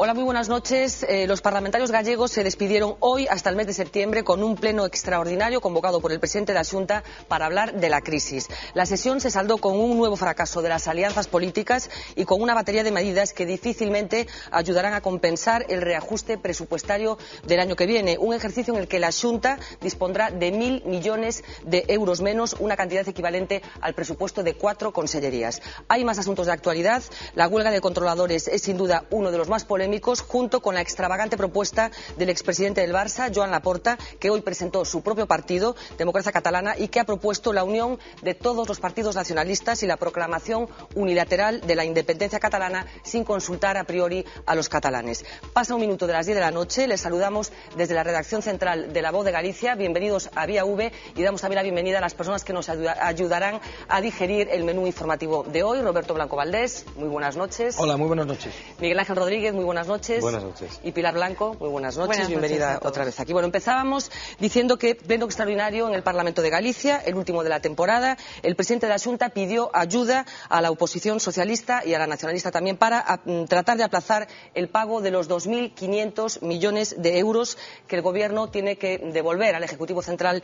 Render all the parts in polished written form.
Hola, muy buenas noches. Los parlamentarios gallegos se despidieron hoy hasta el mes de septiembre con un pleno extraordinario convocado por el presidente de la Xunta para hablar de la crisis. La sesión se saldó con un nuevo fracaso de las alianzas políticas y con una batería de medidas que difícilmente ayudarán a compensar el reajuste presupuestario del año que viene. Un ejercicio en el que la Xunta dispondrá de 1.000 millones de euros menos, una cantidad equivalente al presupuesto de 4 consellerías. Hay más asuntos de actualidad. La huelga de controladores es sin duda uno de los más polémicos, junto con la extravagante propuesta del expresidente del Barça, Joan Laporta, que hoy presentó su propio partido, Democracia Catalana, y que ha propuesto la unión de todos los partidos nacionalistas y la proclamación unilateral de la independencia catalana sin consultar a priori a los catalanes. Pasa un minuto de las 10 de la noche, les saludamos desde la redacción central de La Voz de Galicia. Bienvenidos a Vía V y damos también la bienvenida a las personas que nos ayudarán a digerir el menú informativo de hoy. Roberto Blanco Valdés, muy buenas noches. Hola, muy buenas noches. Miguel Ángel Rodríguez, muy buenas noches. Buenas noches. Y Pilar Blanco, muy buenas noches. Buenas Bienvenida noches otra vez aquí. Bueno, empezábamos diciendo que pleno extraordinario en el Parlamento de Galicia, el último de la temporada. El presidente de la Xunta pidió ayuda a la oposición socialista y a la nacionalista también para tratar de aplazar el pago de los 2.500 millones de euros que el Gobierno tiene que devolver al Ejecutivo Central,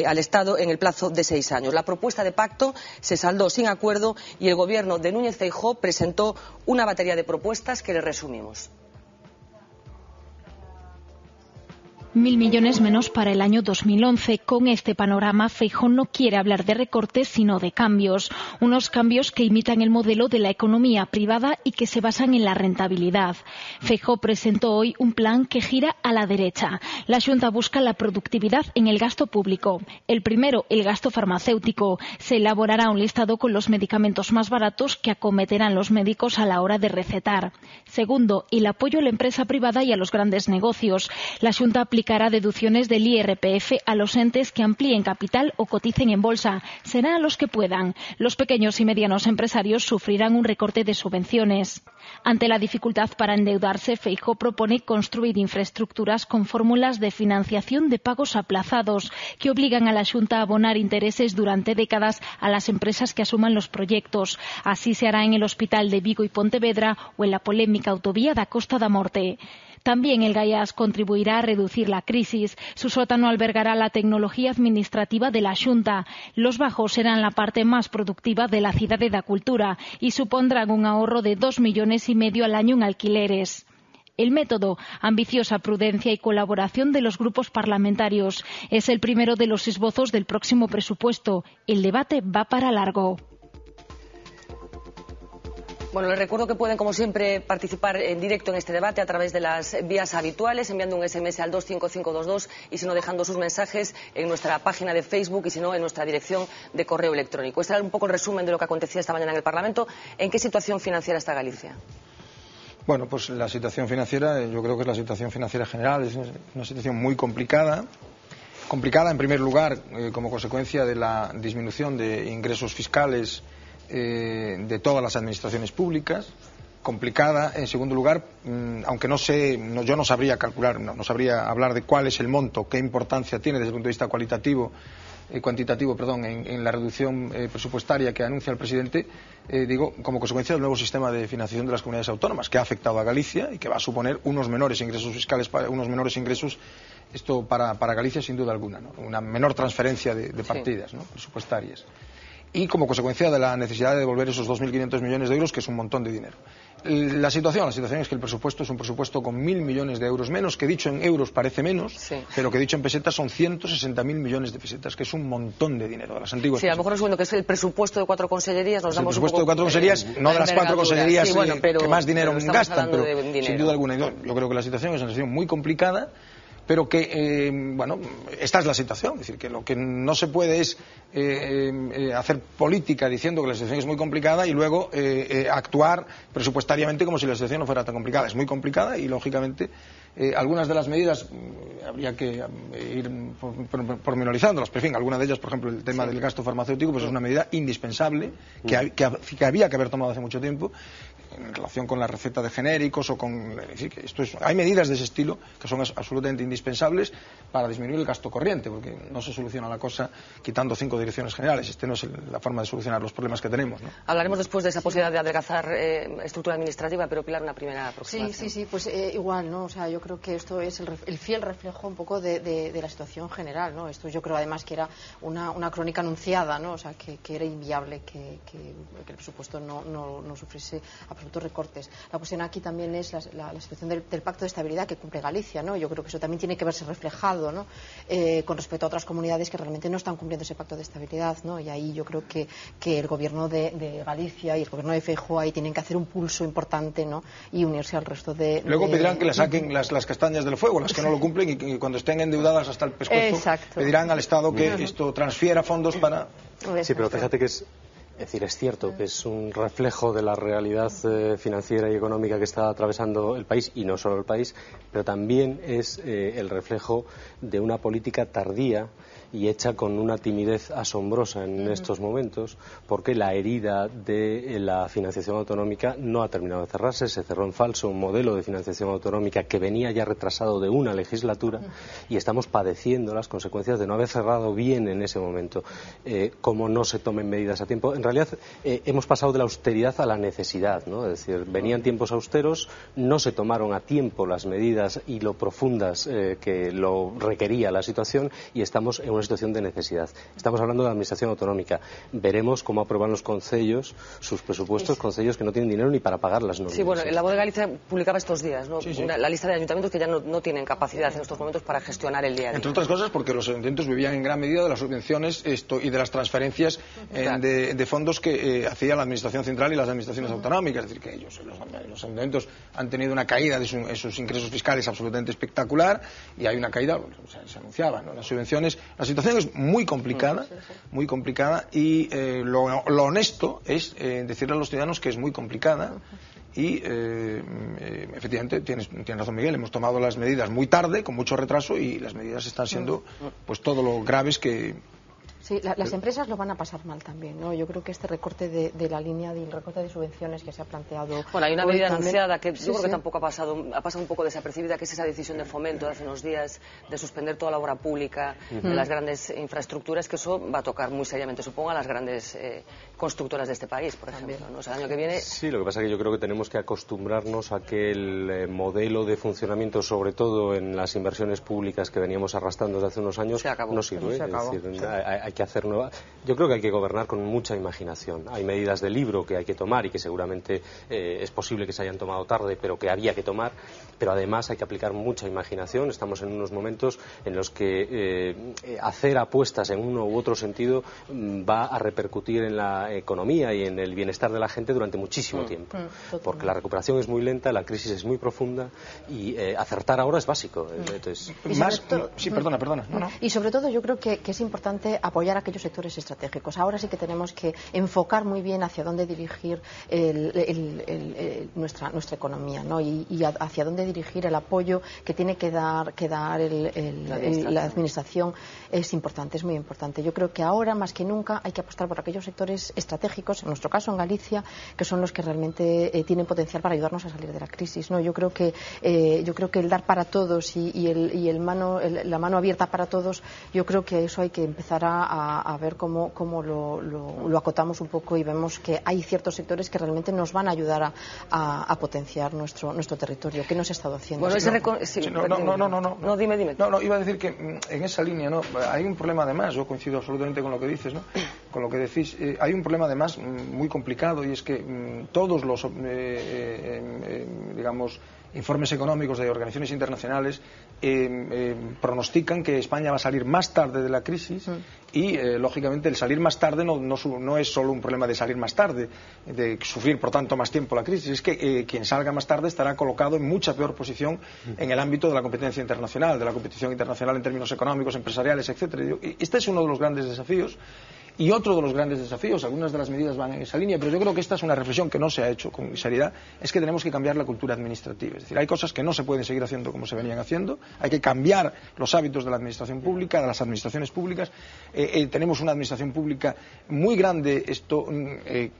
al Estado, en el plazo de 6 años. La propuesta de pacto se saldó sin acuerdo y el Gobierno de Núñez Feijóo presentó una batería de propuestas que le resumimos. 1.000 millones menos para el año 2011. Con este panorama, Feijóo no quiere hablar de recortes, sino de cambios. Unos cambios que imitan el modelo de la economía privada y que se basan en la rentabilidad. Feijóo presentó hoy un plan que gira a la derecha. La Xunta busca la productividad en el gasto público. El primero, el gasto farmacéutico. Se elaborará un listado con los medicamentos más baratos que acometerán los médicos a la hora de recetar. Segundo, el apoyo a la empresa privada y a los grandes negocios. La Xunta aplicará deducciones del IRPF a los entes que amplíen capital o coticen en bolsa. Será a los que puedan. Los pequeños y medianos empresarios sufrirán un recorte de subvenciones. Ante la dificultad para endeudarse, Feijóo propone construir infraestructuras con fórmulas de financiación de pagos aplazados que obligan a la Xunta a abonar intereses durante décadas a las empresas que asuman los proyectos. Así se hará en el Hospital de Vigo y Pontevedra o en la polémica autovía da Costa da Morte. También el Gaiás contribuirá a reducir la crisis. Su sótano albergará la tecnología administrativa de la Xunta. Los bajos serán la parte más productiva de la Cidade da Cultura y supondrán un ahorro de 2,5 millones al año en alquileres. El método, ambiciosa prudencia y colaboración de los grupos parlamentarios. Es el primero de los esbozos del próximo presupuesto. El debate va para largo. Bueno, les recuerdo que pueden, como siempre, participar en directo en este debate a través de las vías habituales, enviando un SMS al 25522 y, si no, dejando sus mensajes en nuestra página de Facebook y, si no, en nuestra dirección de correo electrónico. Este era un poco el resumen de lo que acontecía esta mañana en el Parlamento. ¿En qué situación financiera está Galicia? Bueno, pues la situación financiera, yo creo que es la situación financiera general, es una situación muy complicada. Complicada, en primer lugar, como consecuencia de la disminución de ingresos fiscales de todas las administraciones públicas. Complicada, en segundo lugar, aunque yo no sabría calcular, no sabría hablar de cuál es el monto, qué importancia tiene desde el punto de vista cuantitativo, en la reducción presupuestaria que anuncia el presidente, como consecuencia del nuevo sistema de financiación de las comunidades autónomas, que ha afectado a Galicia y que va a suponer unos menores ingresos fiscales, unos menores ingresos, esto para Galicia sin duda alguna, ¿no? Una menor transferencia de partidas, ¿no?, presupuestarias. Y como consecuencia de la necesidad de devolver esos 2.500 millones de euros, que es un montón de dinero. La situación es que el presupuesto es un presupuesto con 1.000 millones de euros menos, que dicho en euros parece menos, sí, pero que dicho en pesetas son 160.000 millones de pesetas, que es un montón de dinero de las antiguas. Sí, a lo mejor es bueno que es el presupuesto de 4 consellerías, nos damos un poco... El presupuesto de 4 consellerías, no de las 4 consellerías que más dinero gastan, pero sin duda alguna. Yo creo que la situación es una situación muy complicada, pero que, esta es la situación. Es decir, que lo que no se puede es hacer política diciendo que la situación es muy complicada y luego actuar presupuestariamente como si la situación no fuera tan complicada. Es muy complicada y, lógicamente, algunas de las medidas habría que ir pormenorizándolas, pero en fin, algunas de ellas, por ejemplo, el tema del gasto farmacéutico, pues es una medida indispensable que había que haber tomado hace mucho tiempo. en relación con la receta de genéricos o con... Es decir, que hay medidas de ese estilo que son absolutamente indispensables para disminuir el gasto corriente, porque no se soluciona la cosa quitando 5 direcciones generales. No es la forma de solucionar los problemas que tenemos, ¿no? Hablaremos después de esa posibilidad de adelgazar estructura administrativa, pero Pilar, una primera aproximación. Sí, pues igual, ¿no? O sea, yo creo que esto es el fiel reflejo un poco de la situación general, ¿no? Esto yo creo además que era una crónica anunciada, ¿no? O sea, que era inviable que el presupuesto no sufriese absolutos recortes. La cuestión aquí también es la situación del pacto de estabilidad que cumple Galicia, ¿no? Yo creo que eso también tiene que verse reflejado, ¿no? Con respecto a otras comunidades que realmente no están cumpliendo ese pacto de estabilidad, ¿no? Y ahí yo creo que el gobierno de Galicia y el gobierno de Feijóo ahí tienen que hacer un pulso importante, ¿no? Y unirse al resto de... Luego pedirán que le saquen las castañas del fuego, las que no lo cumplen, y cuando estén endeudadas hasta el pescuezo, pedirán al Estado que esto transfiera fondos para... Sí, pero fíjate que es cierto que es un reflejo de la realidad financiera y económica que está atravesando el país, y no solo el país, pero también es el reflejo de una política tardía y hecha con una timidez asombrosa en estos momentos, porque la herida de la financiación autonómica no ha terminado de cerrarse. Se cerró en falso un modelo de financiación autonómica que venía ya retrasado de una legislatura, y estamos padeciendo las consecuencias de no haber cerrado bien en ese momento. Como no se tomen medidas a tiempo, en realidad hemos pasado de la austeridad a la necesidad, ¿no? Es decir, venían tiempos austeros, no se tomaron a tiempo las medidas y lo profundas que lo requería la situación, y estamos en una situación de necesidad. Estamos hablando de la administración autonómica. Veremos cómo aprueban los concellos sus presupuestos, concellos que no tienen dinero ni para pagar las nóminas. Sí, bueno, La Voz de Galicia publicaba estos días, ¿no? La lista de ayuntamientos que ya no tienen capacidad en estos momentos para gestionar el día a día. Entre otras cosas porque los ayuntamientos vivían en gran medida de las subvenciones y de las transferencias de fondos que hacía la administración central y las administraciones autonómicas. Es decir, que los ayuntamientos han tenido una caída de sus ingresos fiscales absolutamente espectacular, y hay una caída, se anunciaba, ¿no? Las subvenciones. La situación es muy complicada, y lo honesto es decirle a los ciudadanos que es muy complicada. Y efectivamente tienes razón, Miguel, hemos tomado las medidas muy tarde, con mucho retraso, y las medidas están siendo pues todo lo graves que... Sí, las empresas lo van a pasar mal también, ¿no? Yo creo que este recorte de la línea del recorte de subvenciones que se ha planteado... Bueno, hay una medida anunciada que yo creo que tampoco ha pasado un poco desapercibida, que es esa decisión de Fomento de hace unos días de suspender toda la obra pública de las grandes infraestructuras, que eso va a tocar muy seriamente, supongo, a las grandes constructoras de este país, por ejemplo, ¿no? O sea, el año que viene... Sí, lo que pasa es que yo creo que tenemos que acostumbrarnos a que el modelo de funcionamiento, sobre todo en las inversiones públicas que veníamos arrastrando desde hace unos años, no sirve. Hay que hacer nueva. Yo creo que hay que gobernar con mucha imaginación. Hay medidas de libro que hay que tomar y que seguramente es posible que se hayan tomado tarde, pero que había que tomar. Pero además hay que aplicar mucha imaginación. Estamos en unos momentos en los que hacer apuestas en uno u otro sentido va a repercutir en la economía y en el bienestar de la gente durante muchísimo tiempo. Porque la recuperación es muy lenta, la crisis es muy profunda, y acertar ahora es básico. Entonces, perdona. No. Y sobre todo yo creo que es importante apoyar a aquellos sectores estratégicos. Ahora sí que tenemos que enfocar muy bien hacia dónde dirigir nuestra economía, ¿no? Y hacia dónde dirigir el apoyo que tiene que dar la administración. Es importante, es muy importante. Yo creo que ahora más que nunca hay que apostar por aquellos sectores estratégicos, en nuestro caso en Galicia, que son los que realmente tienen potencial para ayudarnos a salir de la crisis, ¿no? Yo creo que el dar para todos y la mano abierta para todos, yo creo que eso hay que empezar a ver cómo lo acotamos un poco, y vemos que hay ciertos sectores que realmente nos van a ayudar a potenciar nuestro territorio. ¿Qué nos ha estado haciendo? Bueno, dime. No, iba a decir que en esa línea, ¿no? Hay un problema además, yo coincido absolutamente con lo que dices, ¿no? Con lo que decís, hay un problema además muy complicado, y es que todos los informes económicos de organizaciones internacionales pronostican que España va a salir más tarde de la crisis, y lógicamente el salir más tarde no es solo un problema de salir más tarde, de sufrir por tanto más tiempo la crisis, es que quien salga más tarde estará colocado en mucha peor posición en el ámbito de la competencia internacional, de la competición internacional en términos económicos, empresariales, etcétera. Este es uno de los grandes desafíos. Y otro de los grandes desafíos, algunas de las medidas van en esa línea, pero yo creo que esta es una reflexión que no se ha hecho con seriedad, es que tenemos que cambiar la cultura administrativa. Es decir, hay cosas que no se pueden seguir haciendo como se venían haciendo, hay que cambiar los hábitos de la administración pública, de las administraciones públicas. Tenemos una administración pública muy grande,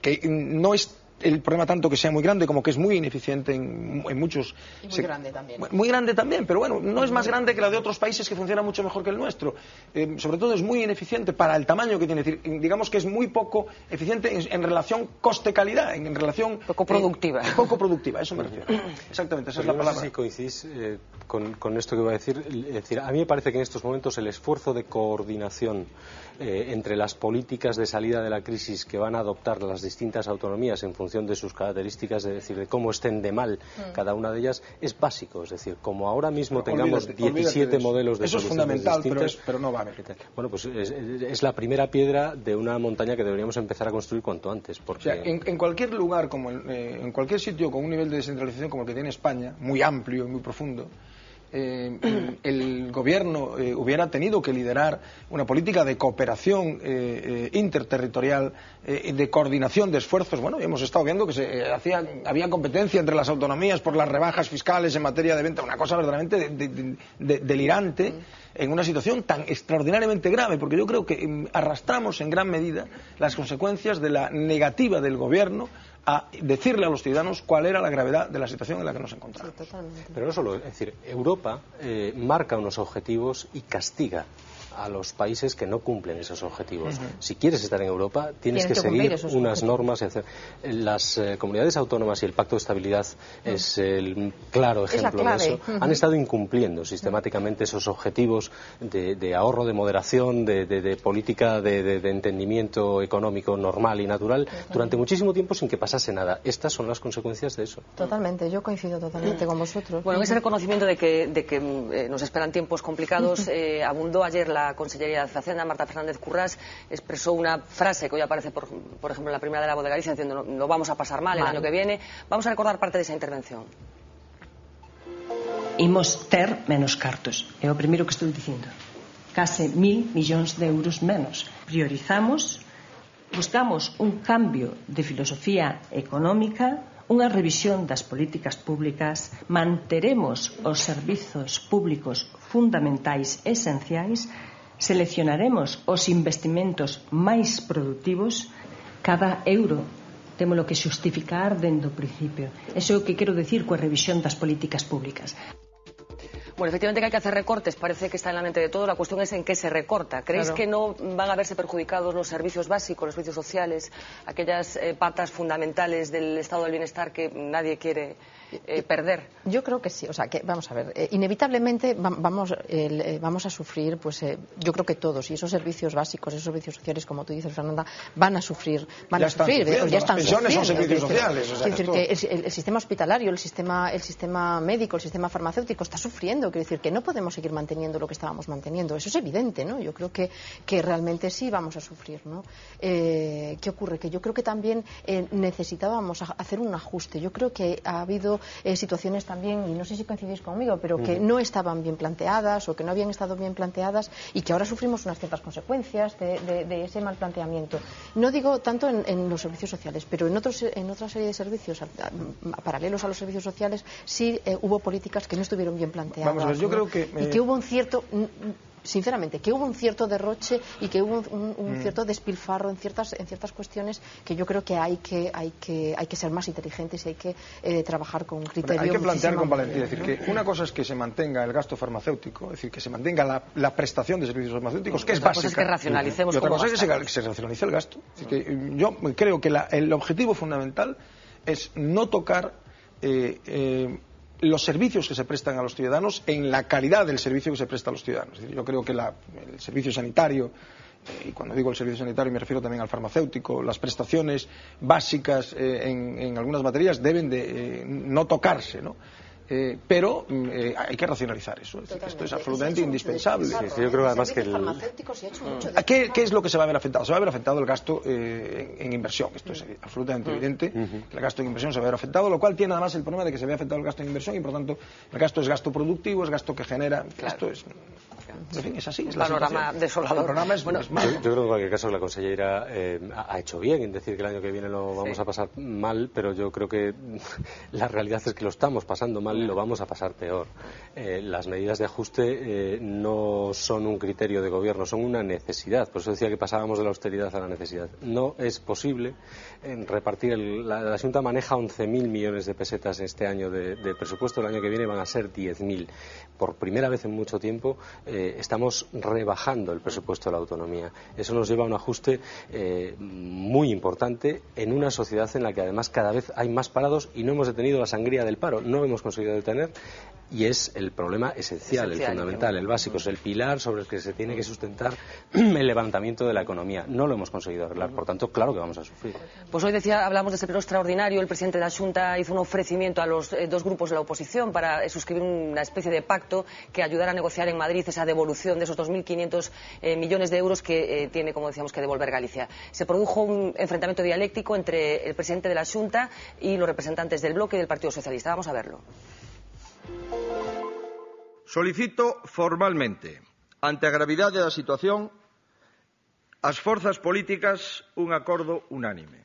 que no es el problema tanto que sea muy grande como que es muy ineficiente en muchos... Y muy grande también. Muy grande también, pero bueno, no es más grande que la de otros países que funciona mucho mejor que el nuestro. Sobre todo es muy ineficiente para el tamaño que tiene. Es decir, digamos que es muy poco eficiente en relación coste-calidad, en relación... Poco productiva. Poco productiva, eso me refiero. Exactamente, esa es la palabra. No sé si coincidís con esto que voy a decir. Es decir, a mí me parece que en estos momentos el esfuerzo de coordinación entre las políticas de salida de la crisis que van a adoptar las distintas autonomías en función de sus características, es decir, de cómo estén de mal cada una de ellas, es básico. Es decir, como ahora mismo tengamos 17 modelos de eso es fundamental, pero no va a haber. Bueno, pues es la primera piedra de una montaña que deberíamos empezar a construir cuanto antes. Porque... O sea, en cualquier lugar, como en cualquier sitio con un nivel de descentralización como el que tiene España, muy amplio y muy profundo, el gobierno hubiera tenido que liderar una política de cooperación interterritorial, de coordinación de esfuerzos. Bueno, hemos estado viendo que había competencia entre las autonomías por las rebajas fiscales en materia de venta, una cosa verdaderamente delirante en una situación tan extraordinariamente grave, porque yo creo que arrastramos en gran medida las consecuencias de la negativa del gobierno a decirle a los ciudadanos cuál era la gravedad de la situación en la que nos encontramos. Sí, totalmente. Pero no solo, es decir, Europa marca unos objetivos y castiga a los países que no cumplen esos objetivos. Si quieres estar en Europa, tienes que seguir unas normas. Las comunidades autónomas y el Pacto de Estabilidad es el claro ejemplo de eso. Han estado incumpliendo sistemáticamente esos objetivos de ahorro, de moderación, de política de entendimiento económico normal y natural durante muchísimo tiempo sin que pasase nada. Estas son las consecuencias de eso. Totalmente, yo coincido totalmente con vosotros. Bueno, en ese reconocimiento de que nos esperan tiempos complicados, abundó ayer la Consellería de Hacienda, Marta Fernández Currás, expresó una frase que hoy aparece, por ejemplo, en la primera de La Voz de Galicia, diciendo no vamos a pasar mal el año que viene. Vamos a recordar parte de esa intervención. Imos ter menos cartos, é o primeiro que estou dicindo. Case 1.000 millóns de euros menos. Priorizamos, buscamos un cambio de filosofía económica, unha revisión das políticas públicas, manteremos os servizos públicos fundamentais esenciais, seleccionaremos os investimentos máis produtivos, cada euro témolo que xustificar dende o principio. Eso é o que quero decir coa revisión das políticas públicas. Bueno, efectivamente que hay que hacer recortes, parece que está en la mente de todos. La cuestión es en qué se recorta. ¿Creéis que no van a verse perjudicados los servicios básicos, los servicios sociales, aquellas patas fundamentales del estado del bienestar que nadie quiere perder? Yo creo que sí. O sea, que vamos a ver, inevitablemente vamos a sufrir, pues yo creo que todos, y esos servicios básicos, esos servicios sociales, como tú dices, Fernanda, van a sufrir. Ya están sufriendo. Las pensiones son servicios sociales. Es decir, que el sistema hospitalario, el sistema médico, el sistema farmacéutico está sufriendo. Quiero decir que no podemos seguir manteniendo lo que estábamos manteniendo. Eso es evidente, ¿no? Yo creo que realmente sí vamos a sufrir, ¿no? ¿Qué ocurre? Que yo creo que también necesitábamos hacer un ajuste. Yo creo que ha habido situaciones también, y no sé si coincidís conmigo, pero que no estaban bien planteadas o que no habían estado bien planteadas y que ahora sufrimos unas ciertas consecuencias de ese mal planteamiento. No digo tanto en los servicios sociales, pero en otra serie de servicios paralelos a los servicios sociales sí hubo políticas que no estuvieron bien planteadas. Vamos a ver, yo creo que... Y que hubo un cierto... Sinceramente, que hubo un cierto derroche y que hubo un cierto despilfarro en ciertas cuestiones que yo creo que hay que ser más inteligentes y hay que trabajar con criterio. Hay que plantear con valentía, es decir, que una cosa es que se mantenga el gasto farmacéutico, es decir, que se mantenga la prestación de servicios farmacéuticos, que es básica. Otra cosa es que racionalicemos. Y otra cosa es que se racionalice el gasto. Es decir, que yo creo que el objetivo fundamental es no tocar los servicios que se prestan a los ciudadanos en la calidad del servicio que se presta a los ciudadanos. Es decir, yo creo que el servicio sanitario, y cuando digo el servicio sanitario me refiero también al farmacéutico, las prestaciones básicas en algunas materias deben de no tocarse, ¿no? Pero hay que racionalizar eso. Es decir, esto es absolutamente indispensable. Yo creo además que ¿Qué es lo que se va a ver afectado? Se va a ver afectado el gasto en inversión. Esto es absolutamente evidente. El gasto en inversión se va a ver afectado, lo cual tiene además el problema de que se ve afectado el gasto en inversión y por tanto el gasto es gasto productivo, es gasto que genera. Esto es... En fin, es así. Es la panorama desolador. El panorama es malo. Yo creo que en cualquier caso la consellera ha hecho bien en decir que el año que viene lo vamos a pasar mal, pero yo creo que la realidad es que lo estamos pasando mal igual lo vamos a pasar peor. Las medidas de ajuste no son un criterio de gobierno, son una necesidad. Por eso decía que pasábamos de la austeridad a la necesidad. No es posible repartir. La Xunta maneja 11.000 millones de pesetas este año de presupuesto. El año que viene van a ser 10.000. Por primera vez en mucho tiempo estamos rebajando el presupuesto de la autonomía. Eso nos lleva a un ajuste muy importante en una sociedad en la que además cada vez hay más parados y no hemos detenido la sangría del paro. No hemos conseguido detener. Y es el problema esencial, el fundamental, el básico, es el pilar sobre el que se tiene que sustentar el levantamiento de la economía. No lo hemos conseguido arreglar, por tanto, claro que vamos a sufrir. Pues hoy hablamos de ese pleno extraordinario. El presidente de la Xunta hizo un ofrecimiento a los dos grupos de la oposición para suscribir una especie de pacto que ayudara a negociar en Madrid esa devolución de esos 2.500 millones de euros que tiene, como decíamos, que devolver Galicia. Se produjo un enfrentamiento dialéctico entre el presidente de la Xunta y los representantes del Bloque y del Partido Socialista. Vamos a verlo. Solicito formalmente, ante a gravidade da situación, ás forzas políticas un acordo unánime.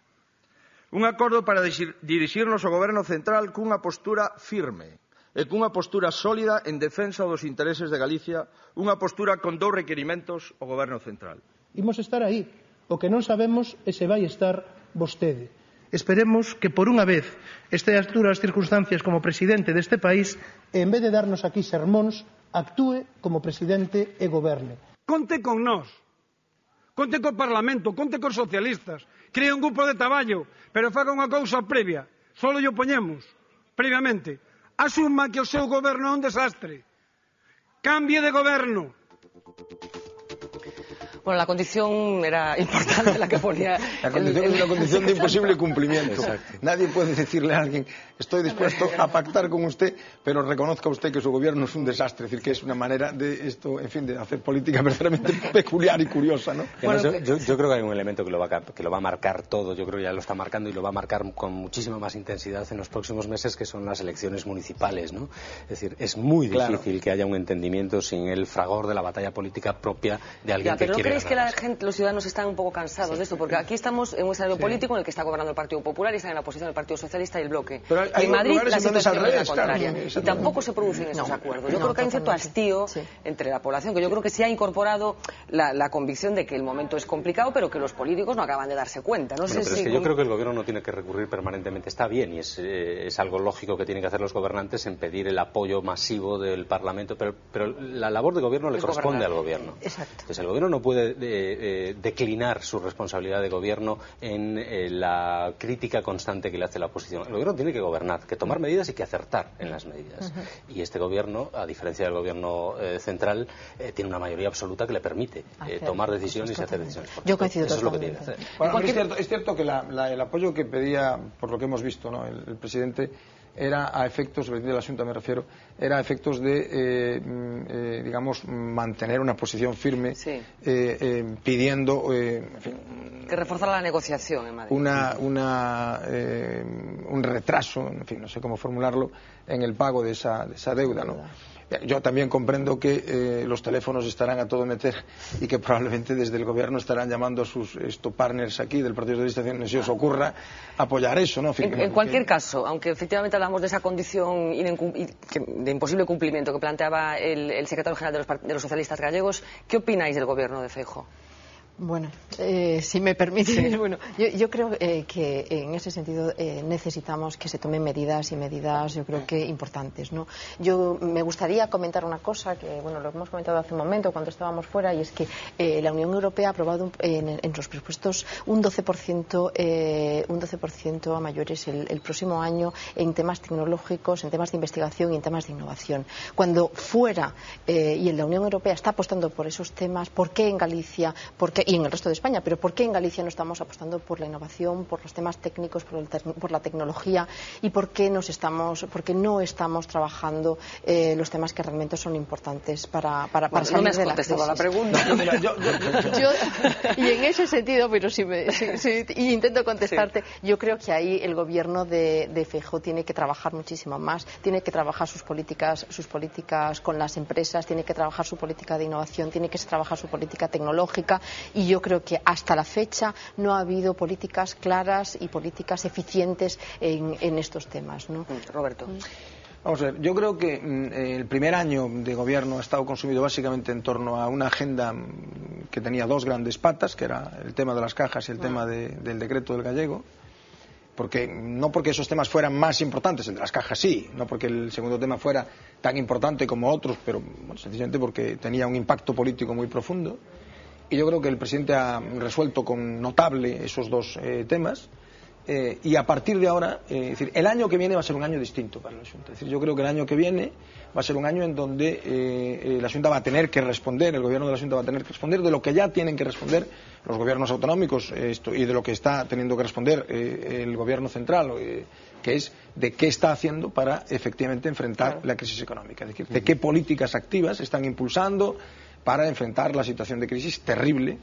Un acordo para dirixirnos ao Goberno central cunha postura firme e cunha postura sólida en defensa dos intereses de Galicia, unha postura con 2 requerimentos ao Goberno central. Imos estar aí. O que non sabemos é se vai estar vostede. Esperemos que por unha vez este as duras circunstancias como presidente deste país e en vez de darnos aquí sermóns, actúe como presidente e goberne. Conte con nós, conte co Parlamento, conte cos socialistas, crea un grupo de traballo, pero faga unha cousa previa, só lle poñemos, previamente, asuma que o seu goberno é un desastre, cambie de goberno. Bueno, la condición era importante la que ponía. La condición es una condición de imposible cumplimiento. Exacto. Nadie puede decirle a alguien, estoy dispuesto a pactar con usted, pero reconozca usted que su gobierno es un desastre. Es decir, que es una manera de esto, en fin, de hacer política verdaderamente peculiar y curiosa, ¿no? Bueno, yo creo que hay un elemento que lo va a marcar todo. Yo creo que ya lo está marcando y lo va a marcar con muchísima más intensidad en los próximos meses, que son las elecciones municipales, ¿no? Es decir, es muy difícil que haya un entendimiento sin el fragor de la batalla política propia de alguien que quiere. ¿Es que los ciudadanos están un poco cansados de esto? Porque aquí estamos en un escenario político en el que está gobernando el Partido Popular y está en la oposición el Partido Socialista y el Bloque. Pero en Madrid la situación es la contraria. Y tampoco se producen esos acuerdos. Yo creo que hay un cierto hastío entre la población, que yo creo que se ha incorporado la convicción de que el momento es complicado, pero que los políticos no acaban de darse cuenta. No sé pero es que yo creo que el gobierno no tiene que recurrir permanentemente. Está bien y es algo lógico que tienen que hacer los gobernantes en pedir el apoyo masivo del Parlamento, pero la labor de gobierno le corresponde al gobierno. Exacto. Entonces el gobierno no puede declinar su responsabilidad de gobierno en la crítica constante que le hace la oposición. El gobierno tiene que gobernar, que tomar medidas y que acertar en las medidas. Y este gobierno, a diferencia del gobierno central, tiene una mayoría absoluta que le permite tomar decisiones y hacer decisiones. Yo coincido Eso es lo que tiene que hacer. Bueno, es cierto que el apoyo que pedía, por lo que hemos visto, ¿no?, el presidente, era a efectos, el presidente de la Xunta me refiero, era a efectos de, digamos, mantener una posición firme, pidiendo, en fin, que reforzara la negociación en Madrid. Un retraso, en fin, no sé cómo formularlo, en el pago de esa deuda, ¿no? Yo también comprendo que los teléfonos estarán a todo meter y que probablemente desde el gobierno estarán llamando a sus partners aquí del Partido Socialista, si os ocurra apoyar eso, ¿no? En cualquier caso, aunque efectivamente hablamos de esa condición de imposible cumplimiento que planteaba el secretario general de los socialistas gallegos, ¿qué opináis del gobierno de Feijóo? Bueno, si me permitís, bueno, yo creo que en ese sentido necesitamos que se tomen medidas y medidas, yo creo que importantes, ¿no? Yo me gustaría comentar una cosa que, bueno, lo hemos comentado hace un momento cuando estábamos fuera, y es que la Unión Europea ha aprobado en los presupuestos un 12% a mayores el próximo año en temas tecnológicos, en temas de investigación y en temas de innovación. Cuando fuera y en la Unión Europea está apostando por esos temas, ¿por qué en Galicia? Y en el resto de España, pero ¿por qué en Galicia no estamos apostando por la innovación, por los temas técnicos, por la tecnología, y por qué no estamos trabajando los temas que realmente son importantes para salir de la crisis? La pregunta. Y en ese sentido, pero si intento contestarte, yo creo que ahí el gobierno de Feijóo tiene que trabajar muchísimo más, tiene que trabajar sus políticas con las empresas, tiene que trabajar su política de innovación, tiene que trabajar su política tecnológica. Y yo creo que hasta la fecha no ha habido políticas claras y políticas eficientes en estos temas, ¿no? Roberto. Vamos a ver, yo creo que el primer año de gobierno ha estado consumido básicamente en torno a una agenda que tenía dos grandes patas, que era el tema de las cajas y el tema del decreto del gallego. No porque esos temas fueran más importantes, el de las cajas sí, no porque el segundo tema fuera tan importante como otros, pero sencillamente porque tenía un impacto político muy profundo. Y yo creo que el presidente ha resuelto con notable esos dos temas. Y a partir de ahora, es decir, el año que viene va a ser un año distinto para la Xunta. Es decir, yo creo que el año que viene va a ser un año en donde la Xunta va a tener que responder, el gobierno de la Xunta va a tener que responder de lo que ya tienen que responder los gobiernos autonómicos y de lo que está teniendo que responder el gobierno central, que es de qué está haciendo para efectivamente enfrentar la crisis económica. Es decir, de qué políticas activas están impulsando para enfrentar la situación de crisis terrible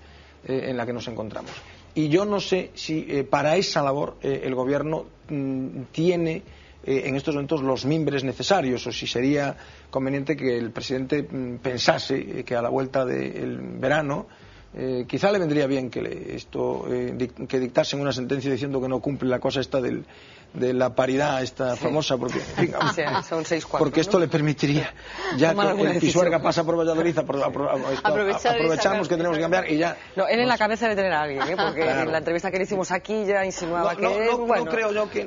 en la que nos encontramos. Y yo no sé si para esa labor el gobierno tiene en estos momentos los mimbres necesarios, o si sería conveniente que el presidente pensase que a la vuelta del verano quizá le vendría bien que dictasen una sentencia diciendo que no cumple la cosa esta de la paridad esta famosa, porque en fin, son 6-4, porque esto le permitiría, ya que el Pisuerga pasa por Valladolid, aprovechamos que tenemos que cambiar y ya. No, él en la cabeza debe tener a alguien, porque en la entrevista que le hicimos aquí ya insinuaba no creo yo que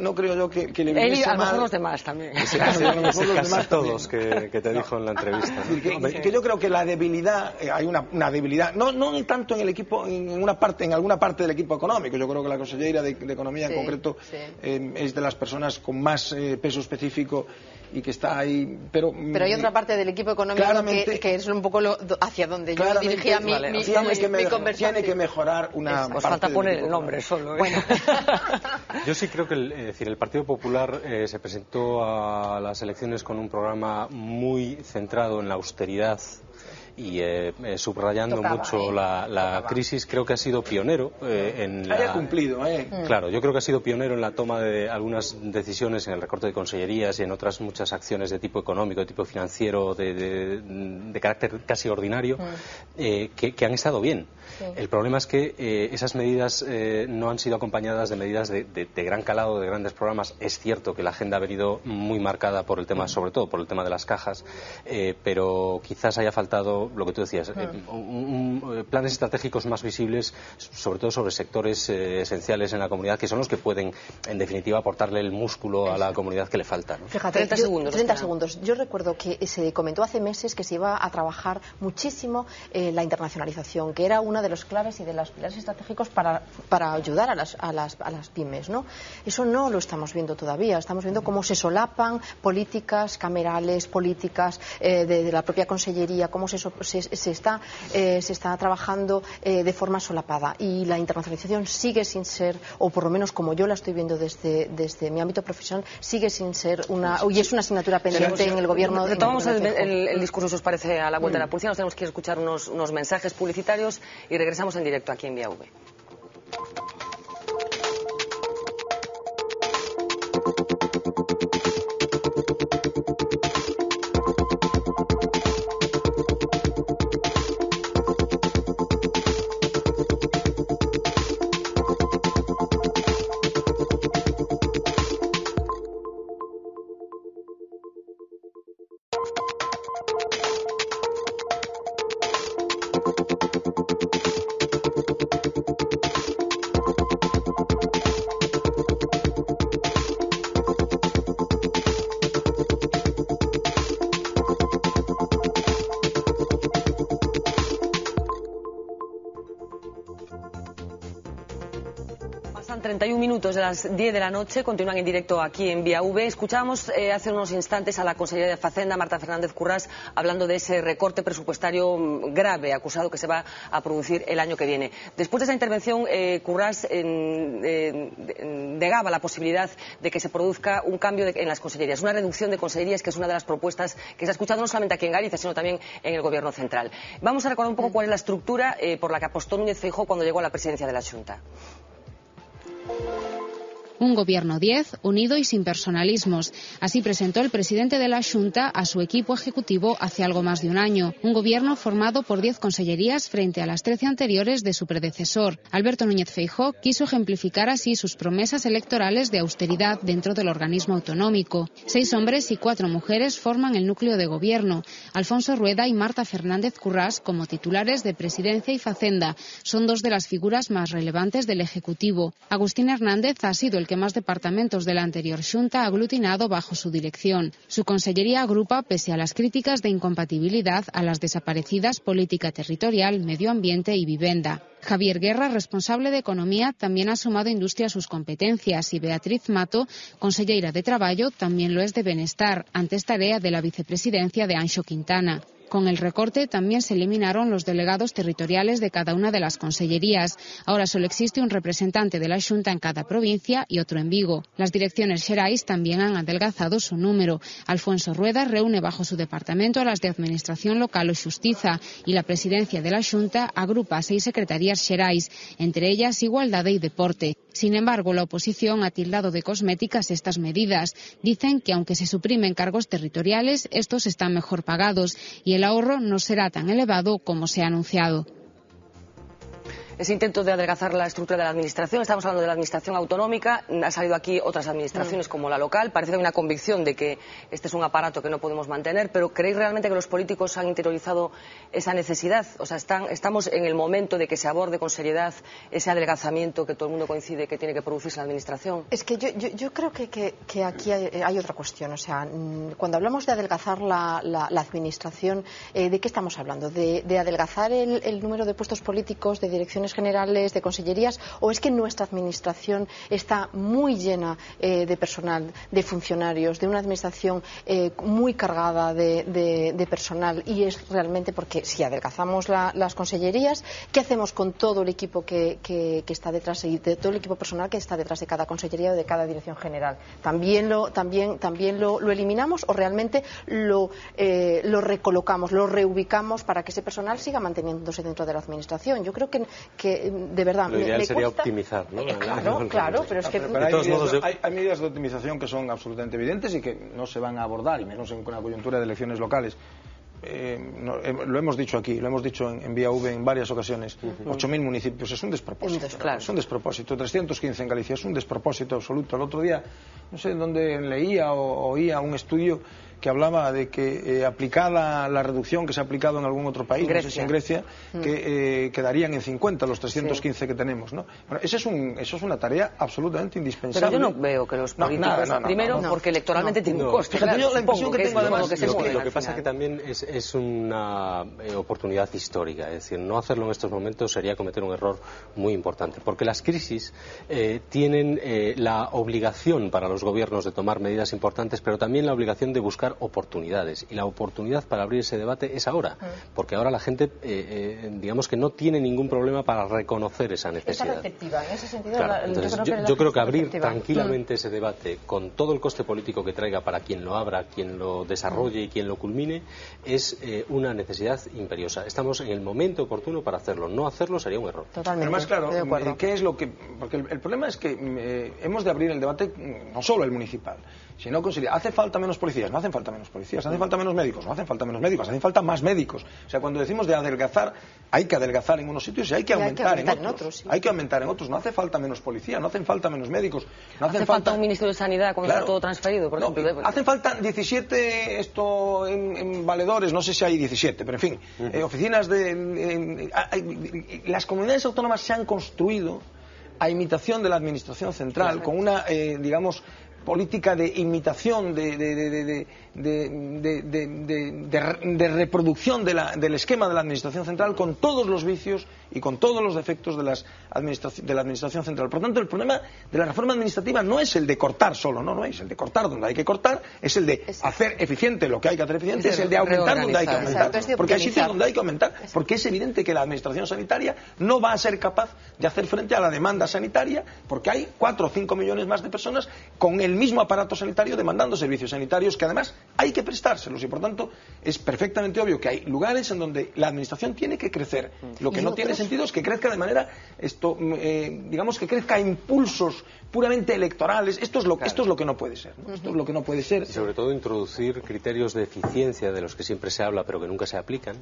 le viniese él y a lo mejor mal. los demás también. Casi todos que te dijo en la entrevista, ¿no? Que yo creo que la debilidad, hay una debilidad, no tanto en el equipo, en alguna parte del equipo económico. Yo creo que la consellera de Economía en concreto es de las personas con más peso específico y que está ahí, pero hay otra parte del equipo económico que es un poco hacia donde yo dirigía mi conversación. Tiene que mejorar una parte. Os falta poner el nombre solo. Bueno. Yo sí creo que el Partido Popular se presentó a las elecciones con un programa muy centrado en la austeridad y subrayando mucho la crisis. Creo que ha sido pionero en la... Haya cumplido, Claro, yo creo que ha sido pionero en la toma de algunas decisiones en el recorte de consellerías y en otras muchas acciones de tipo económico, de tipo financiero, de carácter casi ordinario, que han estado bien. Sí. El problema es que esas medidas no han sido acompañadas de medidas de gran calado, de grandes programas. Es cierto que la agenda ha venido muy marcada por el tema, sobre todo por el tema de las cajas, pero quizás haya faltado lo que tú decías, planes estratégicos más visibles, sobre todo sobre sectores esenciales en la comunidad, que son los que pueden, en definitiva, aportarle el músculo a la comunidad que le falta, ¿no? Fíjate, 30 segundos. Yo recuerdo que se comentó hace meses que se iba a trabajar muchísimo la internacionalización, que era una de los claves y de los pilares estratégicos para ayudar a las pymes, ¿no? Eso no lo estamos viendo todavía. Estamos viendo cómo se solapan políticas camerales, políticas de la propia consellería, cómo se está trabajando de forma solapada, y la internacionalización sigue sin ser, o por lo menos como yo la estoy viendo desde mi ámbito profesional, sigue sin ser y es una asignatura pendiente en el gobierno. Retomamos el discurso, si os parece, a la vuelta de la publicidad. Nos tenemos que escuchar unos mensajes publicitarios y regresamos en directo aquí en Vía V. Pasan 31 minutos de las 10 de la noche, continúan en directo aquí en Vía V. Escuchábamos hace unos instantes a la consellera de Facenda, Marta Fernández Currás, hablando de ese recorte presupuestario grave, acusado, que se va a producir el año que viene. Después de esa intervención, Currás negaba la posibilidad de que se produzca un cambio en las consellerías, una reducción de consellerías, que es una de las propuestas que se ha escuchado no solamente aquí en Galicia, sino también en el Gobierno central. Vamos a recordar un poco cuál es la estructura por la que apostó Núñez Feijóo cuando llegó a la presidencia de la Xunta. Un gobierno 10, unido y sin personalismos. Así presentó el presidente de la Xunta a su equipo ejecutivo hace algo más de un año. Un gobierno formado por 10 consellerías frente a las 13 anteriores de su predecesor. Alberto Núñez Feijóo quiso ejemplificar así sus promesas electorales de austeridad dentro del organismo autonómico. 6 hombres y 4 mujeres forman el núcleo de gobierno. Alfonso Rueda y Marta Fernández Currás como titulares de Presidencia y Facenda son 2 de las figuras más relevantes del Ejecutivo. Agustín Hernández ha sido el que más departamentos de la anterior Xunta ha aglutinado bajo su dirección. Su consellería agrupa, pese a las críticas de incompatibilidad, a las desaparecidas Política Territorial, Medio Ambiente y Vivenda. Javier Guerra, responsable de Economía, también ha sumado Industria a sus competencias y Beatriz Mato, conselleira de Traballo, también lo es de Benestar, antes tarea de la vicepresidencia de Anxo Quintana. Con el recorte también se eliminaron los delegados territoriales de cada una de las consellerías. Ahora solo existe un representante de la Xunta en cada provincia y otro en Vigo. Las direcciones xerais también han adelgazado su número. Alfonso Rueda reúne bajo su departamento a las de Administración Local o Xustiza y la presidencia de la Xunta agrupa a 6 secretarías xerais, entre ellas Igualdade y Deporte. Sin embargo, la oposición ha tildado de cosméticas estas medidas. Dicen que aunque se suprimen cargos territoriales, estos están mejor pagados y el ahorro no será tan elevado como se ha anunciado. Ese intento de adelgazar la estructura de la administración, estamos hablando de la administración autonómica, ha salido aquí otras administraciones como la local, parece que hay una convicción de que este es un aparato que no podemos mantener, pero ¿creéis realmente que los políticos han interiorizado esa necesidad? O sea, estamos en el momento de que se aborde con seriedad ese adelgazamiento que todo el mundo coincide que tiene que producirse en la administración. Es que yo creo que aquí hay otra cuestión, o sea, cuando hablamos de adelgazar la administración, ¿de qué estamos hablando? ¿De adelgazar el número de puestos políticos, de direcciones generales, de consellerías, o es que nuestra administración está muy llena de personal, de funcionarios, de una administración muy cargada de personal, y es realmente porque si adelgazamos las consellerías, ¿qué hacemos con todo el equipo que está detrás y de todo el equipo personal que está detrás de cada consellería o de cada dirección general? ¿También lo eliminamos o realmente lo recolocamos, lo reubicamos para que ese personal siga manteniéndose dentro de la administración? Yo creo que de verdad lo ideal sería cuesta optimizar, ¿no? Claro, pero es que hay medidas de optimización que son absolutamente evidentes y que no se van a abordar, y menos en una coyuntura de elecciones locales. Lo hemos dicho aquí, lo hemos dicho en Vía V en varias ocasiones. 8.000 municipios es un despropósito. Es un despropósito. 315 en Galicia es un despropósito absoluto. El otro día, no sé dónde leía o oía un estudio que hablaba de que aplicada la reducción que se ha aplicado en algún otro país, no sé si en Grecia, que quedarían en 50 los 315 que tenemos, ¿no? Bueno, eso es una tarea absolutamente indispensable. Pero yo no veo que los políticos, primero, porque electoralmente tiene un coste. Fíjate, yo la impresión que tengo además lo que pasa que también es una oportunidad histórica, es decir, no hacerlo en estos momentos sería cometer un error muy importante, porque las crisis tienen la obligación para los gobiernos de tomar medidas importantes, pero también la obligación de buscar oportunidades, y la oportunidad para abrir ese debate es ahora, porque ahora la gente digamos que no tiene ningún problema para reconocer esa necesidad. Está receptiva, en ese sentido. Claro, entonces, yo creo que abrir tranquilamente ese debate con todo el coste político que traiga para quien lo abra, quien lo desarrolle y quien lo culmine es una necesidad imperiosa. Estamos en el momento oportuno para hacerlo. No hacerlo sería un error. Totalmente. Además, claro, ¿qué es lo que...? Porque el problema es que hemos de abrir el debate no solo el municipal, sino considerar, ¿hace falta menos policías? No hacen falta menos policías. ¿Hacen falta menos médicos? No hacen falta menos médicos. Hacen falta más médicos. O sea, cuando decimos de adelgazar, hay que adelgazar en unos sitios y hay que aumentar en otros. Sí. Hay que aumentar en otros. No hace falta menos policía, no hacen falta menos médicos. No hace falta un Ministerio de Sanidad cuando está todo transferido, por ejemplo. Hacen falta 17 en valedores, no sé si hay 17, pero en fin, oficinas las comunidades autónomas se han construido a imitación de la administración central, con una, digamos, política de imitación, de reproducción del esquema de la administración central, con todos los vicios y con todos los defectos de la administración central. Por lo tanto, el problema de la reforma administrativa no es el de cortar solo, no es el de cortar donde hay que cortar, es el de hacer eficiente lo que hay que hacer eficiente, es el de aumentar donde hay que aumentar, porque hay sitios donde hay que aumentar, porque es evidente que la administración sanitaria no va a ser capaz de hacer frente a la demanda sanitaria, porque hay 4 o 5 millones más de personas con el el mismo aparato sanitario demandando servicios sanitarios que además hay que prestárselos y por tanto es perfectamente obvio que hay lugares en donde la administración tiene que crecer. Lo que no tiene sentido es que crezca de manera, digamos que crezca a impulsos puramente electorales. Esto es lo que no puede ser, ¿no? Esto es lo que no puede ser. Y sobre todo introducir criterios de eficiencia de los que siempre se habla pero que nunca se aplican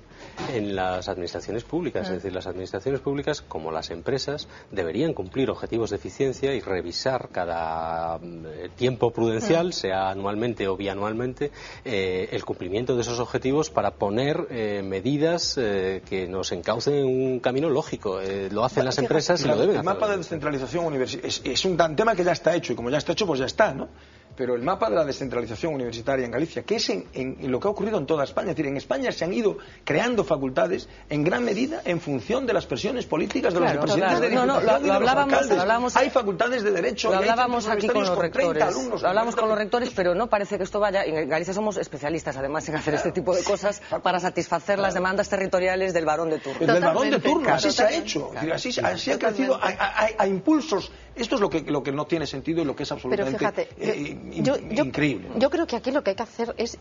en las administraciones públicas. Es decir, las administraciones públicas, como las empresas, deberían cumplir objetivos de eficiencia y revisar cada tiempo prudencial, sea anualmente o bianualmente, el cumplimiento de esos objetivos para poner medidas que nos encaucen en un camino lógico. Lo hacen las empresas y lo deben hacer. El mapa de descentralización universitaria es un tema que ya está hecho y como ya está hecho, pues ya está, ¿no? Pero el mapa de la descentralización universitaria en Galicia, que es en lo que ha ocurrido en toda España, es decir, en España se han ido creando facultades en gran medida en función de las presiones políticas de los presidentes de diputación y de los alcaldes. Hay facultades de derecho. Lo hablábamos aquí con los rectores. Lo hablamos con los rectores, pero no parece que esto vaya. En Galicia somos especialistas, además, en hacer este tipo de cosas para satisfacer las demandas territoriales del varón de turno. Del varón de turno, así se ha hecho. Así ha crecido a impulsos. Esto es lo que no tiene sentido y lo que es absolutamente increíble. Yo creo que aquí lo que hay que hacer es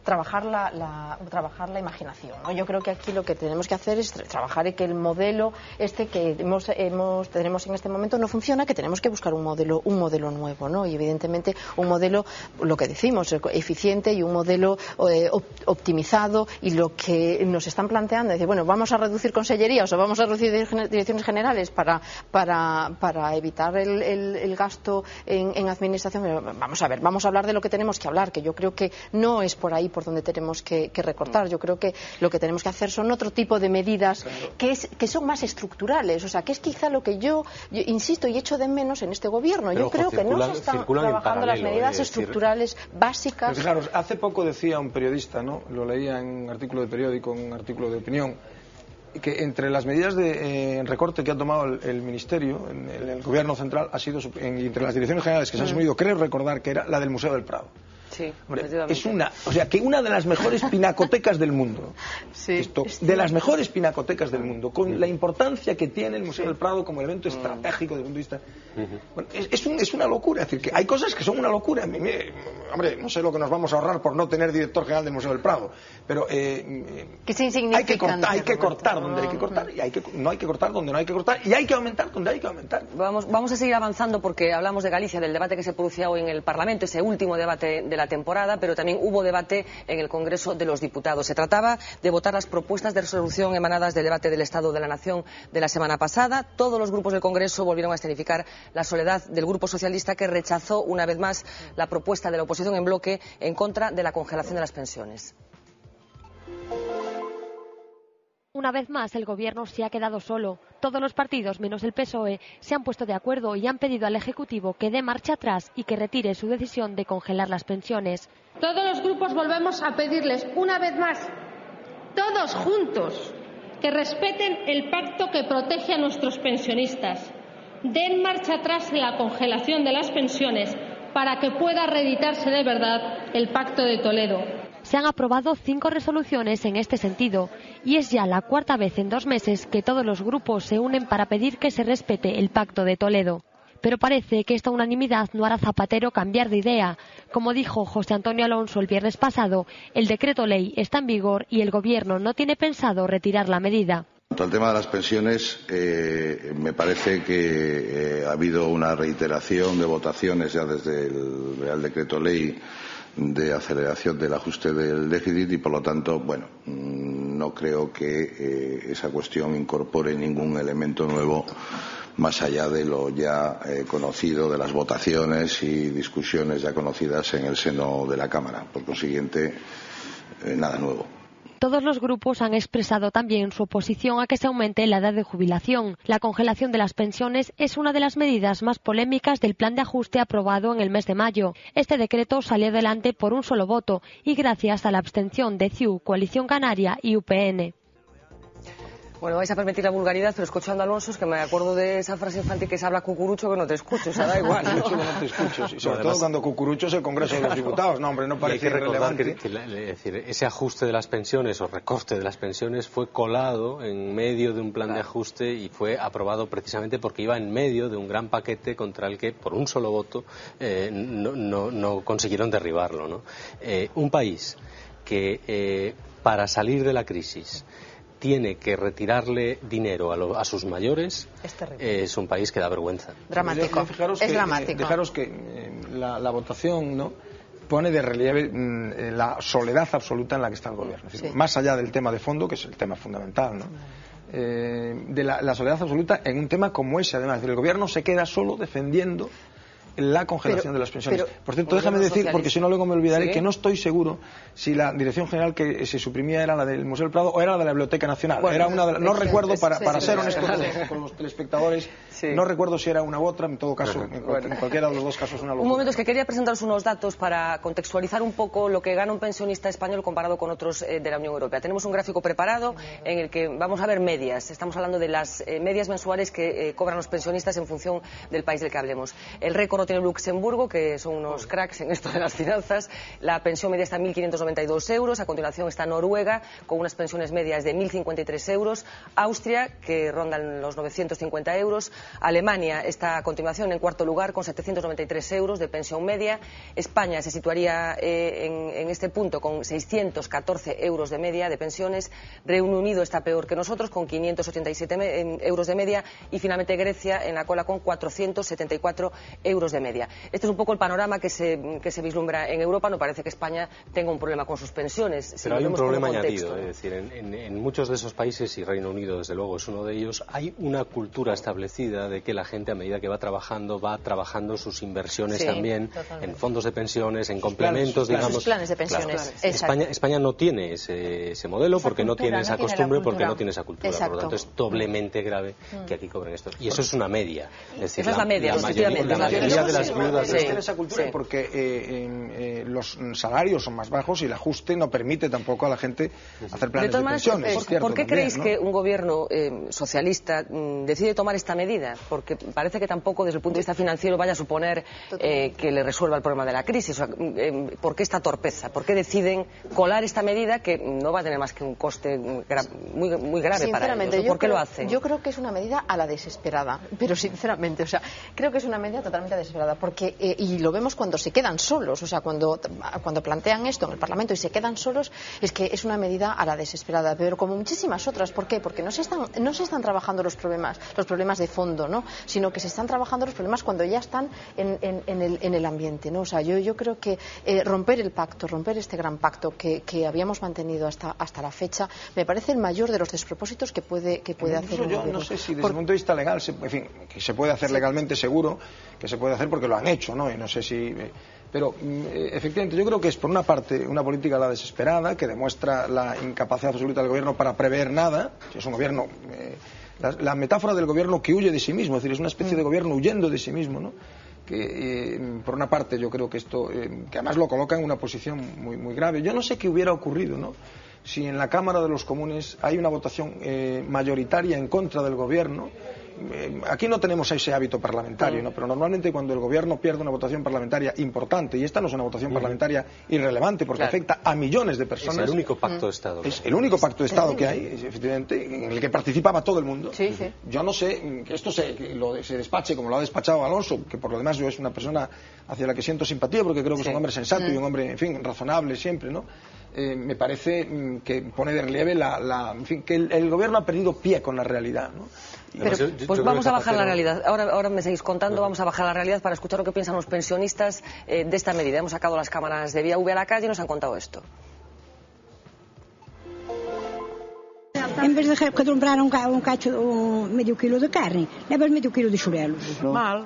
trabajar la imaginación, ¿no? Yo creo que aquí lo que tenemos que hacer es trabajar en que el modelo que tenemos en este momento no funciona, que tenemos que buscar un modelo nuevo, ¿no? Y evidentemente un modelo, lo que decimos, eficiente y un modelo optimizado, y lo que nos están planteando es decir, bueno, vamos a reducir consellerías o vamos a reducir direcciones generales para evitar el gasto en administración. Vamos a ver, vamos a hablar de lo que tenemos que hablar, que yo creo que no es por ahí por donde tenemos que recortar. Yo creo que lo que tenemos que hacer son otro tipo de medidas que son más estructurales, o sea, que es quizá lo que yo insisto y echo de menos en este gobierno. Pero, yo creo que no se están trabajando las medidas estructurales básicas. Fijaros, hace poco decía un periodista, ¿no? Lo leía en un artículo de periódico, en un artículo de opinión, que entre las medidas de recorte que ha tomado el Ministerio, el Gobierno Central, ha sido entre las direcciones generales que se han asumido, creo recordar que era la del Museo del Prado. Sí, hombre, es una de las mejores pinacotecas del mundo. Sí, de las mejores pinacotecas del mundo, con la importancia que tiene el Museo del Prado como elemento estratégico desde el punto de vista. Bueno, es una locura, es decir, que hay cosas que son una locura. Hombre, no sé lo que nos vamos a ahorrar por no tener director general del Museo del Prado, pero hay que cortar donde hay que cortar y no hay que cortar donde no hay que cortar y hay que aumentar donde hay que aumentar. Vamos a seguir avanzando porque hablamos de Galicia, del debate que se producía hoy en el Parlamento, ese último debate de la temporada, pero también hubo debate en el Congreso de los Diputados. Se trataba de votar las propuestas de resolución emanadas del debate del Estado de la Nación de la semana pasada. Todos los grupos del Congreso volvieron a escenificar la soledad del Grupo Socialista, que rechazó una vez más la propuesta de la oposición en bloque en contra de la congelación de las pensiones. Una vez más, el Gobierno se ha quedado solo. Todos los partidos, menos el PSOE, se han puesto de acuerdo y han pedido al Ejecutivo que dé marcha atrás y que retire su decisión de congelar las pensiones. Todos los grupos volvemos a pedirles, una vez más, todos juntos, que respeten el pacto que protege a nuestros pensionistas. Den marcha atrás en la congelación de las pensiones para que pueda reeditarse de verdad el Pacto de Toledo. Se han aprobado 5 resoluciones en este sentido y es ya la cuarta vez en 2 meses que todos los grupos se unen para pedir que se respete el Pacto de Toledo. Pero parece que esta unanimidad no hará Zapatero cambiar de idea. Como dijo José Antonio Alonso el viernes pasado, el decreto ley está en vigor y el Gobierno no tiene pensado retirar la medida. En cuanto al tema de las pensiones, me parece que ha habido una reiteración de votaciones ya desde el Real Decreto Ley de aceleración del ajuste del déficit y, por lo tanto, bueno, no creo que esa cuestión incorpore ningún elemento nuevo más allá de lo ya conocido, de las votaciones y discusiones ya conocidas en el seno de la Cámara. Por consiguiente, nada nuevo. Todos los grupos han expresado también su oposición a que se aumente la edad de jubilación. La congelación de las pensiones es una de las medidas más polémicas del plan de ajuste aprobado en el mes de mayo. Este decreto salió adelante por un solo voto y gracias a la abstención de CiU, Coalición Canaria y UPN. Bueno, vais a permitir la vulgaridad, pero escuchando a Alonso es que me acuerdo de esa frase infantil que se habla cucurucho que no te escucho, o sea, da igual, ¿no? Cucurucho que no te escucho, sí, sobre todo cuando cucurucho es el Congreso de los Diputados, no, hombre, no parece irrelevante. Que decir, ese ajuste de las pensiones o recorte de las pensiones fue colado en medio de un plan de ajuste y fue aprobado precisamente porque iba en medio de un gran paquete contra el que, por un solo voto, no consiguieron derribarlo, ¿no? Un país que para salir de la crisis tiene que retirarle dinero a sus mayores, es un país que da vergüenza. Dramático. Es dramático. Fijaros que la votación, ¿no?, pone de relieve la soledad absoluta en la que está el gobierno. Es decir, más allá del tema de fondo, que es el tema fundamental, ¿no?, de la soledad absoluta en un tema como ese, además. El gobierno se queda solo defendiendo la congelación de las pensiones. Por cierto, déjame decir, porque si no luego me olvidaré, que no estoy seguro si la dirección general que se suprimía era la del Museo del Prado o era la de la Biblioteca Nacional. Bueno, era una de no recuerdo, para ser honesto con los telespectadores, no recuerdo si era una u otra, en todo caso, en cualquiera de los dos casos una locura. Un momento, es que quería presentaros unos datos para contextualizar un poco lo que gana un pensionista español comparado con otros de la Unión Europea. Tenemos un gráfico preparado en el que vamos a ver medias. Estamos hablando de las medias mensuales que cobran los pensionistas en función del país del que hablemos. El récord tiene Luxemburgo, que son unos cracks en esto de las finanzas. La pensión media está en 1.592 euros. A continuación está Noruega, con unas pensiones medias de 1.053 euros. Austria, que rondan los 950 euros. Alemania está a continuación en cuarto lugar, con 793 euros de pensión media. España se situaría en este punto con 614 euros de media de pensiones. Reino Unido está peor que nosotros, con 587 euros de media. Y finalmente Grecia en la cola con 474 euros de media. Este es un poco el panorama que se vislumbra en Europa. No parece que España tenga un problema con sus pensiones. Pero hay un problema añadido, es decir, en muchos de esos países, y Reino Unido desde luego es uno de ellos, hay una cultura establecida de que la gente a medida que va trabajando sus inversiones también, totalmente, en fondos de pensiones, en complementos, digamos. Sus planes de pensiones. España no tiene ese modelo porque no tiene esa costumbre, porque no tiene esa cultura. Por lo tanto, es doblemente grave que aquí cobren esto. Y eso es una media. Es decir, esa es la media, la mayoría de las viudas tiene esa cultura porque los salarios son más bajos y el ajuste no permite tampoco a la gente hacer planes de pensiones. ¿Por qué creéis que un gobierno socialista decide tomar esta medida? Porque parece que tampoco desde el punto de vista financiero vaya a suponer que le resuelva el problema de la crisis. O sea, ¿por qué esta torpeza? ¿Por qué deciden colar esta medida que no va a tener más que un coste muy grave para ellos? ¿Por qué lo hacen? Yo creo que es una medida a la desesperada, pero sinceramente, o sea, creo que es una medida totalmente desesperada, porque y lo vemos cuando se quedan solos, o sea, cuando plantean esto en el Parlamento y se quedan solos, es que es una medida a la desesperada, pero como muchísimas otras. ¿Por qué? Porque no se están trabajando los problemas de fondo, ¿no?, sino que se están trabajando los problemas cuando ya están en el ambiente, ¿no? O sea, yo creo que romper este gran pacto que habíamos mantenido hasta la fecha, me parece el mayor de los despropósitos que puede hacer un gobierno. Yo no sé si desde el punto de vista legal, en fin, que se puede hacer legalmente, seguro que se puede hacer porque lo han hecho, ¿no? Y no sé si... Pero efectivamente yo creo que es por una parte una política a la desesperada que demuestra la incapacidad absoluta del gobierno para prever nada. Es un gobierno... La metáfora del gobierno que huye de sí mismo, es decir, es una especie de gobierno huyendo de sí mismo, ¿no? Que por una parte yo creo que esto, que además lo coloca en una posición muy grave. Yo no sé qué hubiera ocurrido, ¿no?, si en la Cámara de los Comunes hay una votación mayoritaria en contra del gobierno. Aquí no tenemos ese hábito parlamentario, ¿no?, pero normalmente cuando el gobierno pierde una votación parlamentaria importante, y esta no es una votación parlamentaria irrelevante porque afecta a millones de personas. Es el único pacto de Estado. Es el único pacto de Estado que hay, efectivamente, en el que participaba todo el mundo. Yo no sé que esto se despache como lo ha despachado Alonso, que por lo demás yo es una persona hacia la que siento simpatía porque creo que es un hombre sensato y un hombre, en fin, razonable siempre, ¿no? Me parece que pone de relieve en fin, que el gobierno ha perdido pie con la realidad, ¿no? Pero, pues vamos a bajar la realidad. Ahora me seguís contando, vamos a bajar la realidad para escuchar lo que piensan los pensionistas de esta medida. Hemos sacado las cámaras de Vía V a la calle y nos han contado esto. En vez de comprar medio kilo de carne, levas medio kilo de xurelos. Mal.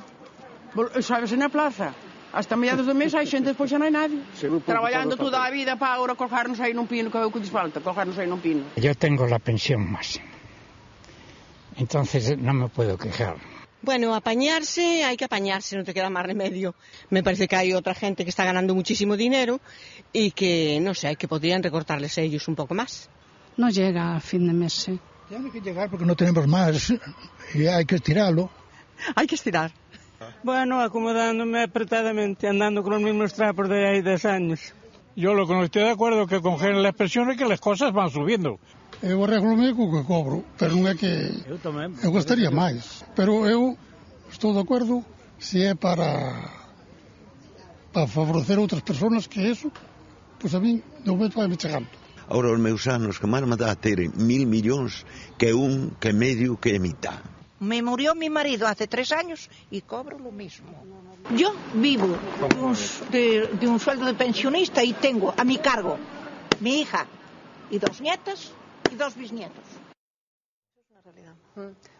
Sabes, na plaza, hasta mediados do mes hai xente, despois xa non hai nadie. Traballando toda a vida para agora colgarnos aí nun pino, que é o que lles falta, colgarnos aí nun pino. Yo tengo la pensión máxima, entonces no me puedo quejar. Bueno, apañarse, hay que apañarse, no te queda más remedio. Me parece que hay otra gente que está ganando muchísimo dinero y que, no sé, que podrían recortarles a ellos un poco más. No llega a fin de mes, Tiene que llegar porque no tenemos más y hay que estirarlo. Hay que estirar. Bueno, acomodándome apretadamente, andando con los mismos trapos de ahí 10 años. Yo lo que no estoy de acuerdo es que congelen las pensiones, que las cosas van subiendo. Eu arreglo-me co que cobro, pero non é que eu gostaria máis. Pero eu estou de acordo se é para favorecer outras persoas que eso, pois a mí de momento vai me chegando. Ahora os meus anos que máis me dá a ter 1.000 millóns que un, que medio, que mitad. Me murió mi marido hace 3 años y cobro lo mismo. Yo vivo de un sueldo de pensionista y tengo a mi cargo mi hija y 2 nietas y 2 bisnietos.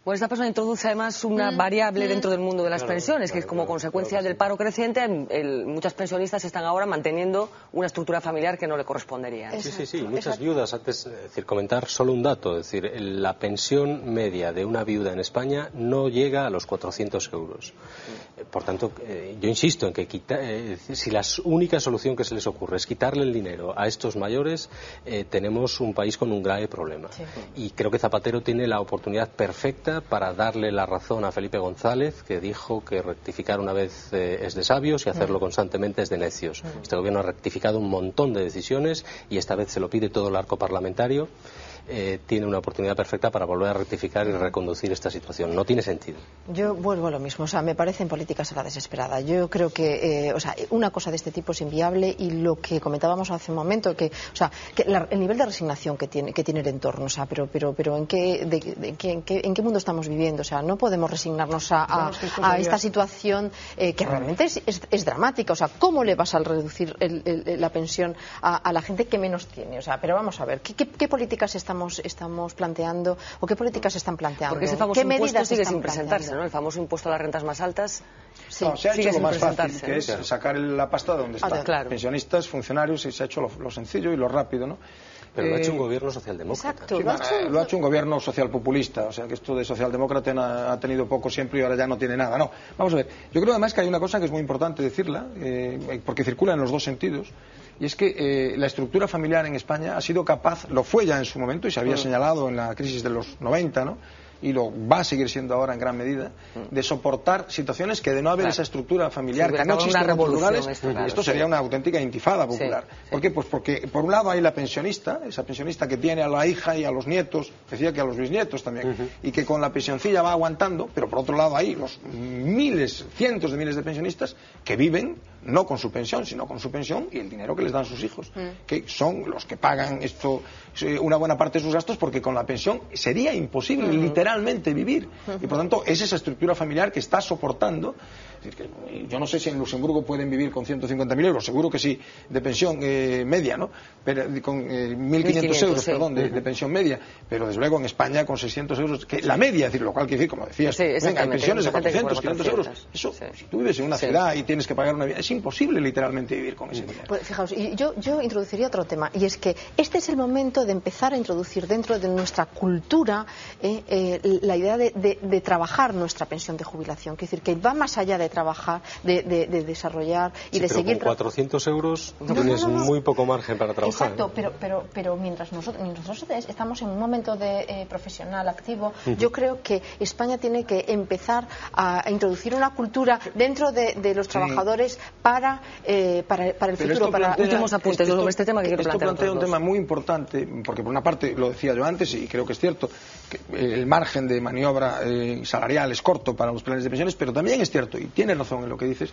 Bueno, esta persona introduce además una variable dentro del mundo de las pensiones, que es como consecuencia del paro creciente, muchas pensionistas están ahora manteniendo una estructura familiar que no le correspondería. Sí, muchas viudas, antes, comentar solo un dato, es decir, la pensión media de una viuda en España no llega a los 400 euros. Por tanto, yo insisto en que si la única solución que se les ocurre es quitarle el dinero a estos mayores, tenemos un país con un grave problema. Sí. Y creo que Zapatero tiene la oportunidad perfecta para darle la razón a Felipe González, que dijo que rectificar una vez es de sabios y hacerlo constantemente es de necios. Este gobierno ha rectificado un montón de decisiones y esta vez se lo pide todo el arco parlamentario. Tiene una oportunidad perfecta para volver a rectificar y reconducir esta situación. No tiene sentido. Yo vuelvo a lo mismo, me parecen políticas a la desesperada. Yo creo que, una cosa de este tipo es inviable y lo que comentábamos hace un momento, que el nivel de resignación que tiene el entorno, pero ¿en qué mundo estamos viviendo? No podemos resignarnos a esta situación que realmente es dramática. ¿Cómo le vas a reducir la pensión a la gente que menos tiene? Pero vamos a ver, ¿qué políticas estamos planteando o qué políticas están planteando? Porque ese famoso impuesto sigue sin presentarse, ¿no? El famoso impuesto a las rentas más altas se ha hecho lo más fácil, que es sacar la pasta de donde está. Claro. Pensionistas, funcionarios, y se ha hecho lo sencillo y lo rápido, ¿no? Pero lo ha hecho un gobierno socialdemócrata. Exacto, lo ha hecho un gobierno socialpopulista, o sea que esto de socialdemócrata ha tenido poco siempre y ahora ya no tiene nada. No, vamos a ver, yo creo además que hay una cosa que es muy importante decirla, porque circula en los dos sentidos, y es que la estructura familiar en España ha sido capaz, lo fue ya en su momento y se había señalado en la crisis de los 90, ¿no? Y lo va a seguir siendo ahora en gran medida, de soportar situaciones que de no haber esa estructura familiar, que no existen en otros lugares, esto sería una auténtica intifada popular. Sí. ¿Por qué? Pues porque por un lado hay la pensionista, esa pensionista que tiene a la hija y a los nietos, decía que a los bisnietos también, y que con la pensioncilla va aguantando, pero por otro lado hay los miles, cientos de miles de pensionistas que viven no con su pensión, sino con su pensión y el dinero que les dan sus hijos, que son los que pagan esto, una buena parte de sus gastos, porque con la pensión sería imposible literalmente vivir, y por tanto es esa estructura familiar que está soportando. Es decir, que yo no sé si en Luxemburgo pueden vivir con 150.000 euros, seguro que sí, de pensión media, ¿no? Pero con 1.500 euros, perdón, de pensión media, pero desde luego en España con 600 euros, que la media, es decir, lo cual quiere decir, como decías, venga, hay pensiones de 400, 500 euros, eso, si tú vives en una ciudad y tienes que pagar una vida, es imposible literalmente vivir con ese dinero. Pues fijaos, y yo introduciría otro tema, y es que este es el momento de empezar a introducir dentro de nuestra cultura la idea de trabajar nuestra pensión de jubilación, que es decir, que va más allá de trabajar, de desarrollar y de seguir. Con 400 euros tienes muy poco margen para trabajar. Exacto, pero mientras nosotros estamos en un momento de profesional activo, yo creo que España tiene que empezar a introducir una cultura dentro de los trabajadores para el futuro. Últimos apuntes sobre este tema que quiero plantear. Esto plantea un tema muy importante, porque por una parte, lo decía yo antes, y creo que es cierto, que el margen de maniobra salarial es corto para los planes de pensiones, pero también es cierto, y tienes razón en lo que dices,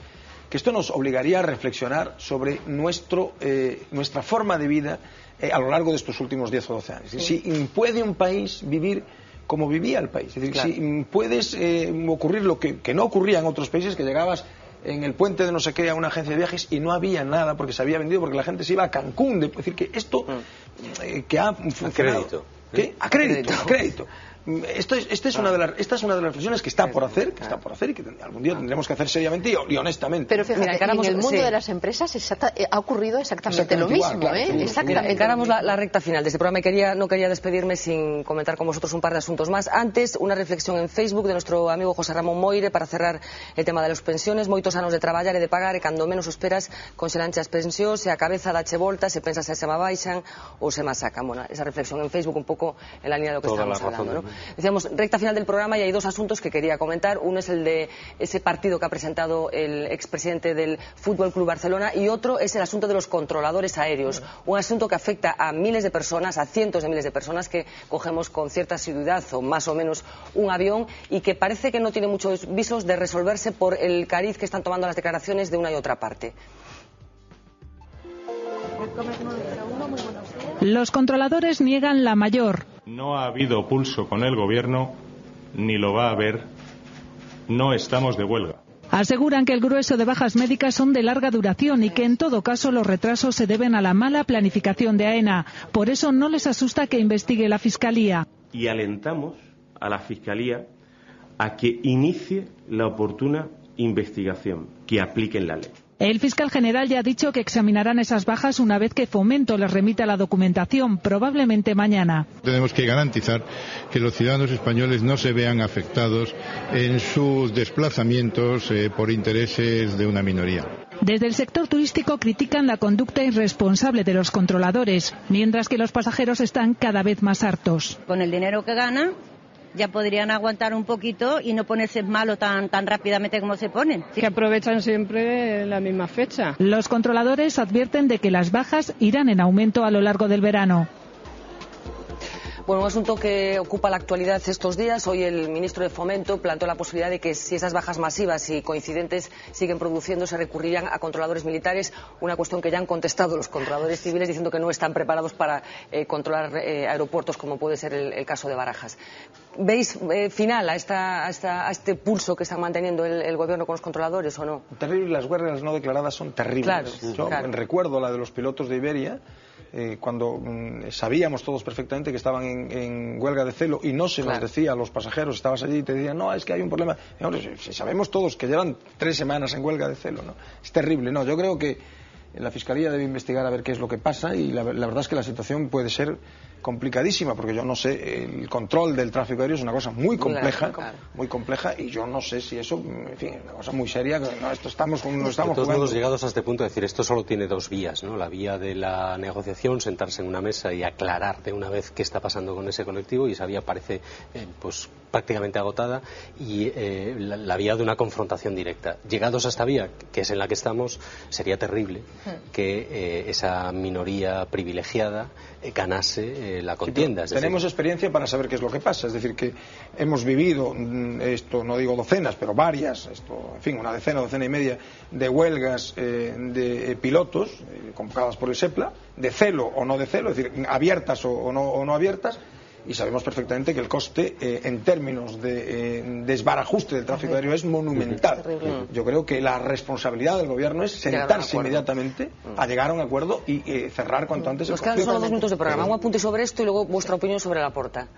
que esto nos obligaría a reflexionar sobre nuestra forma de vida a lo largo de estos últimos 10 o 12 años. Sí. Si puede un país vivir como vivía el país, es decir, si puedes ocurrir lo que no ocurría en otros países, que llegabas en el puente de no sé qué a una agencia de viajes y no había nada porque se había vendido, porque la gente se iba a Cancún, es decir, que esto que ha funcionado... Crédito. ¿Qué? A crédito. esta es una de las reflexiones que está por hacer, y que algún día tendremos que hacer seriamente y honestamente. Pero fíjate, en el mundo de las empresas ha ocurrido exactamente lo mismo. Claro, encaramos la recta final de este programa y no quería despedirme sin comentar con vosotros un par de asuntos más. Antes, una reflexión en Facebook de nuestro amigo José Ramón Moire para cerrar el tema de las pensiones. Moitos anos de traballar e de pagar e cando menos o esperas conxelanche as pensións e a cabeza dache volta se pensas se ma baixan ou se ma sacan. Bueno, esa reflexión en Facebook un pouco en la línea de lo que estamos hablando, ¿no? Decíamos, recta final del programa y hay dos asuntos que quería comentar. Uno es el de ese partido que ha presentado el expresidente del Fútbol Club Barcelona y otro es el asunto de los controladores aéreos. Un asunto que afecta a miles de personas, a cientos de miles de personas que cogemos con cierta asiduidad o más o menos un avión y que parece que no tiene muchos visos de resolverse por el cariz que están tomando las declaraciones de una y otra parte. Los controladores niegan la mayor. No ha habido pulso con el gobierno, ni lo va a haber. No estamos de huelga. Aseguran que el grueso de bajas médicas son de larga duración y que en todo caso los retrasos se deben a la mala planificación de AENA. Por eso no les asusta que investigue la Fiscalía. Y alentamos a la Fiscalía a que inicie la oportuna investigación, que apliquen la ley. El fiscal general ya ha dicho que examinarán esas bajas una vez que Fomento les remita la documentación, probablemente mañana. Tenemos que garantizar que los ciudadanos españoles no se vean afectados en sus desplazamientos por intereses de una minoría. Desde el sector turístico critican la conducta irresponsable de los controladores, mientras que los pasajeros están cada vez más hartos. Con el dinero que ganan, ya podrían aguantar un poquito y no ponerse malo tan rápidamente como se ponen. Que aprovechan siempre la misma fecha. Los controladores advierten de que las bajas irán en aumento a lo largo del verano. Bueno, un asunto que ocupa la actualidad estos días. Hoy el ministro de Fomento planteó la posibilidad de que si esas bajas masivas y coincidentes siguen produciéndose, recurrirían a controladores militares, una cuestión que ya han contestado los controladores civiles diciendo que no están preparados para controlar aeropuertos como puede ser el caso de Barajas. ¿Veis final a este pulso que están manteniendo el gobierno con los controladores o no? Terrible, las huelgas no declaradas son terribles. Claro, recuerdo la de los pilotos de Iberia, cuando sabíamos todos perfectamente que estaban en huelga de celo y no se nos decía a los pasajeros, estabas allí y te decían, no, es que hay un problema. Si sabemos todos que llevan 3 semanas en huelga de celo, ¿no? Es terrible. No, yo creo que la Fiscalía debe investigar a ver qué es lo que pasa y la verdad es que la situación puede ser complicadísima, porque yo no sé, el control del tráfico aéreo es una cosa muy compleja, y yo no sé si eso, en fin, es una cosa muy seria. No, esto estamos de todos modos, llegados a este punto, es decir, esto solo tiene 2 vías, ¿no? La vía de la negociación, sentarse en una mesa y aclarar de una vez qué está pasando con ese colectivo, y esa vía parece pues prácticamente agotada, y la vía de una confrontación directa. Llegados a esta vía, que es en la que estamos, sería terrible que esa minoría privilegiada ganase la contienda. Sí, tenemos experiencia para saber qué es lo que pasa, es decir, que hemos vivido esto, no digo docenas, pero varias, en fin, una decena y media de huelgas de pilotos convocadas por el SEPLA, de celo o no de celo, es decir, abiertas o no abiertas, y sabemos perfectamente que el coste en términos de desbarajuste del tráfico aéreo es monumental. Yo creo que la responsabilidad del gobierno es sentarse inmediatamente a llegar a un acuerdo y cerrar cuanto antes. Nos quedan solo 2 minutos de programa. Un apunte sobre esto y luego vuestra opinión sobre Laporta.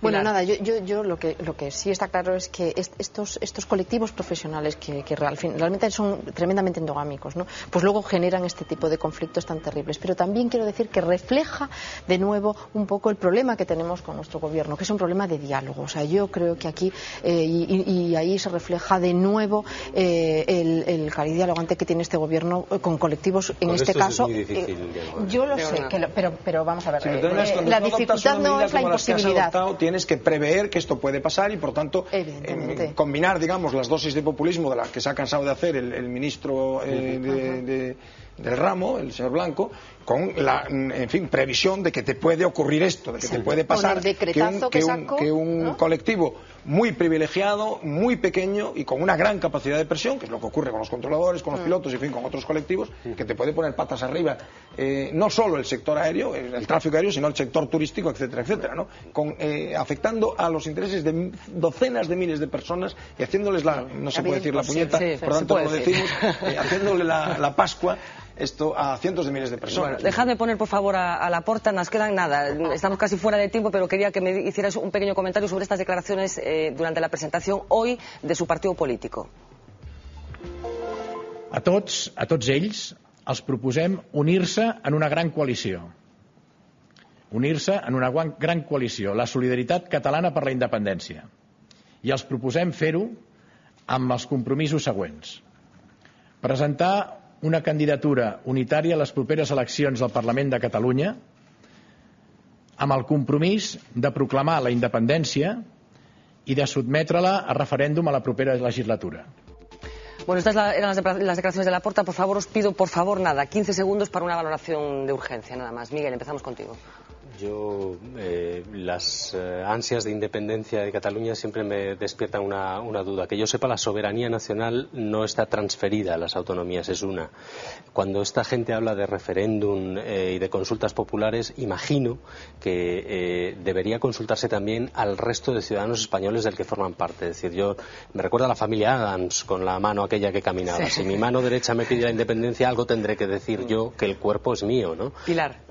Bueno, nada, yo lo que sí está claro es que estos colectivos profesionales que realmente son tremendamente endogámicos, ¿no? Pues luego generan este tipo de conflictos tan terribles. Pero también quiero decir que refleja de nuevo un poco el problema que tenemos con nuestro gobierno, que es un problema de diálogo. O sea, yo creo que aquí y ahí se refleja de nuevo el cariz dialogante que tiene este gobierno con colectivos, en este caso. Es muy difícil, yo lo sé, pero vamos a ver. Sí, la dificultad no es la imposibilidad. Tienes que prever que esto puede pasar y, por tanto, combinar, digamos, las dosis de populismo de las que se ha cansado de hacer el ministro del ramo, el señor Blanco, con la, en fin, previsión de que te puede ocurrir esto, de que te puede pasar que un colectivo muy privilegiado, muy pequeño y con una gran capacidad de presión, que es lo que ocurre con los controladores, con los pilotos y, en fin, con otros colectivos, que te puede poner patas arriba, no solo el sector aéreo, el tráfico aéreo, sino el sector turístico, etcétera, etcétera, ¿no? Afectando a los intereses de docenas de miles de personas y haciéndole no se puede decir la puñeta, por tanto lo decimos, haciéndole la Pascua esto a cientos de miles de personas. Bueno, dejadme poner, por favor, a Laporta. Nos quedan nada. Estamos casi fuera de tiempo, pero quería que me hicieras un pequeño comentario sobre estas declaraciones durante la presentación hoy de su partido político. A tots ells els proposem unir-se en una gran coalició. Unir-se en una gran coalició, la Solidaritat Catalana per la Independència. I els proposem fer-ho amb els compromisos següents. Presentar una candidatura unitària a les properes eleccions al Parlament de Catalunya amb el compromís de proclamar la independència i de sotmetre-la a referèndum a la propera legislatura. Bueno, estas eran las declaraciones de Laporta. Por favor, os pido, 15 segundos para una valoración de urgencia, nada más. Miguel, empezamos contigo. Yo, las ansias de independencia de Cataluña siempre me despiertan una duda. Que yo sepa, la soberanía nacional no está transferida a las autonomías, es una. Cuando esta gente habla de referéndum y de consultas populares, imagino que debería consultarse también al resto de ciudadanos españoles del que forman parte. Es decir, yo me recuerda a la familia Adams con la mano aquella que caminaba. Sí. Si mi mano derecha me pide la independencia, algo tendré que decir yo, que el cuerpo es mío, ¿no? Pilar.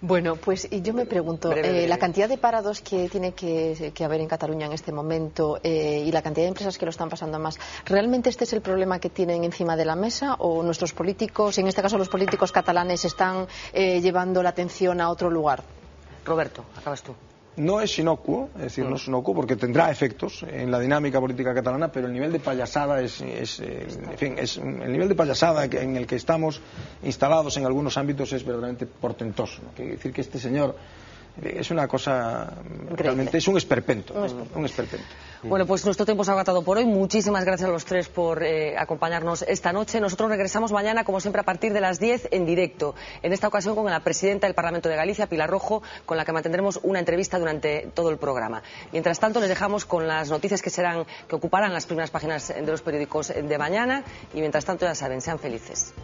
Bueno, pues yo me pregunto, la cantidad de parados que tiene que haber en Cataluña en este momento y la cantidad de empresas que lo están pasando más, ¿realmente este es el problema que tienen encima de la mesa o nuestros políticos, en este caso los políticos catalanes, están llevando la atención a otro lugar? Roberto, acabas tú. No es inocuo, es decir, no es inocuo porque tendrá efectos en la dinámica política catalana, pero el nivel de payasada el nivel de payasada en el que estamos instalados en algunos ámbitos es verdaderamente portentoso, ¿no? Quiere decir que este señor es una cosa, realmente es un esperpento. Un esperpento. Bueno, pues nuestro tiempo se ha agotado por hoy. Muchísimas gracias a los tres por acompañarnos esta noche. Nosotros regresamos mañana, como siempre, a partir de las 10 en directo. En esta ocasión con la presidenta del Parlamento de Galicia, Pilar Rojo, con la que mantendremos una entrevista durante todo el programa. Mientras tanto, les dejamos con las noticias que ocuparán las primeras páginas de los periódicos de mañana. Y mientras tanto, ya saben, sean felices.